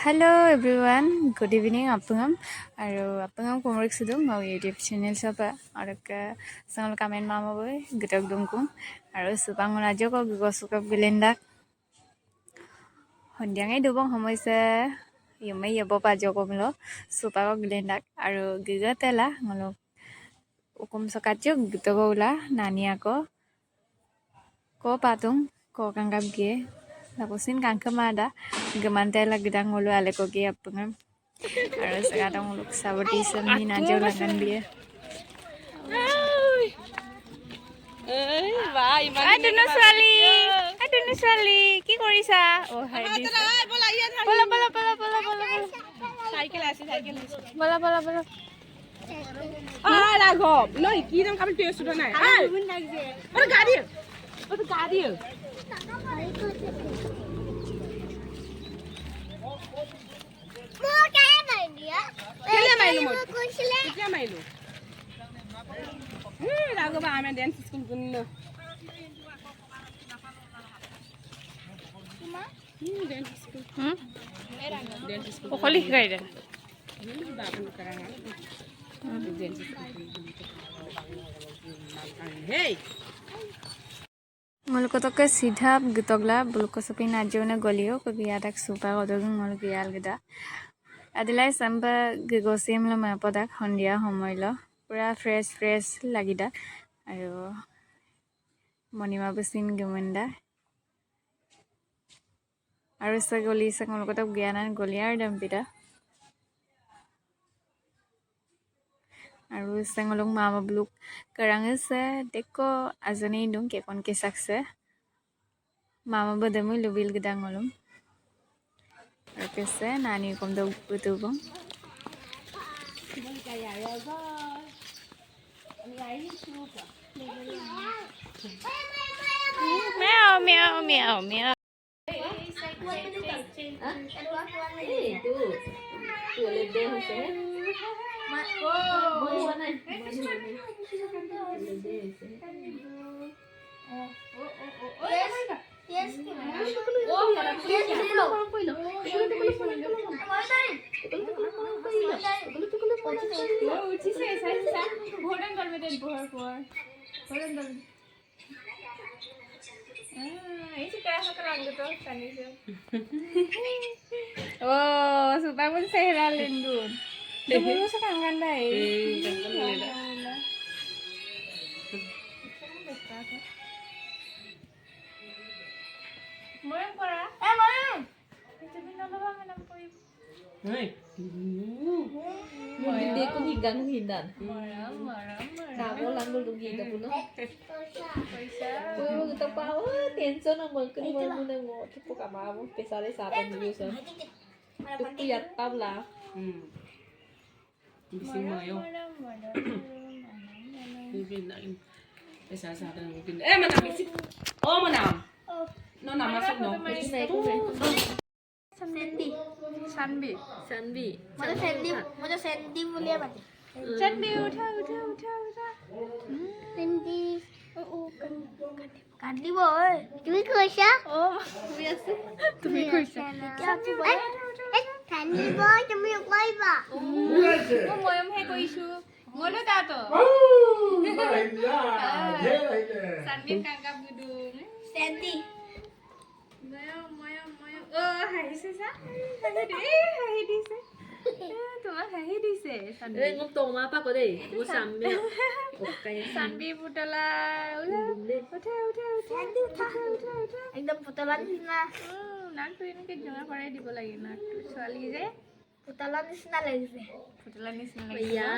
Hello everyone, good evening apungam aru apungam komrik sudum mau YouTube channel sapa araka sangal comment mama boy gitak dungkum aru supang rajo ko gosukap gilendak hondiangai dubong homoisa yumai yabo pajo ko mlo supako gilendak aru gigatela ngolo ukum sakajo gitoko ula nania ko patung ko kangkap gie lakusin kangkemada gemantela gidang ngolo aleko gie apungam aru sekarang uluk sabati semi najo langan dia aduh ছোৱালী কি কৰিছা ও হাই দিছা বলা cycle আছে বলা রাঘব নই কি নাম কাম টেস্ট উঠা নাই ওরে গাড়ি মাইলো রাঘব আমি ডান্স স্কুল গুনলো ডান্স স্কুল ডান্স স্কুল অকলি শিকাই দে বাবু করাঙা dance school hey Mulkotoke sidha gitogla bulkosopi najone golio ko biadak supa odogung mul bial gida adilai samba gigosim lo mapodak hondia homoilo pura fresh lagida aru monima besin gemenda aru sagoli mulkotok gianan goliar dampida aru sengolong mama bluk karangese deko azani dung kekon kesakse mama bademu lubil gedangolum arkese nani komdo butubong meow Oh, supaya pun saya lindun. Dulu sekarang kan dah. Mau yang pora? Mau. Itu bina bawang enam puluh. Hindi ko hindan. Marah. Tamo lang mo kita po no. Paisa. Kung kita pa tension ang mo kun mo na mo tipo ka mo pesare sa atin yusan. Tuku yatam la. Bising mo yo. Bibinain. Sa atin mo bin. Manam bisik. Oh, manam. No na masuk no. Sanbi. मुझे sandy बोलिए बात Sanbi uठा. Sandy ओ काटी बोल तुम्ही खुशा Oh, biasa. Tumi kuisa. Sandy बोल तुम्ही कोई बा Oh, moyam he koi isu. Ngolo ta to. Sanbi kangkap gedung. Sandy Moyam. Oh, hai sa. Hai di se. তোমার হাহি দিছে সানবি Eh ngom tong ma pa ko dei. Ko sambe. Okay. সানবি পুতলা উঠা एकदम पुतला निচিনা নাকটো এনেকে জমা কৰাই দিব লাগে নাকটো ছোৱালী যে পুতলা নিচিনা লাগিছে পুতলা নিচিনা লাগে Ya.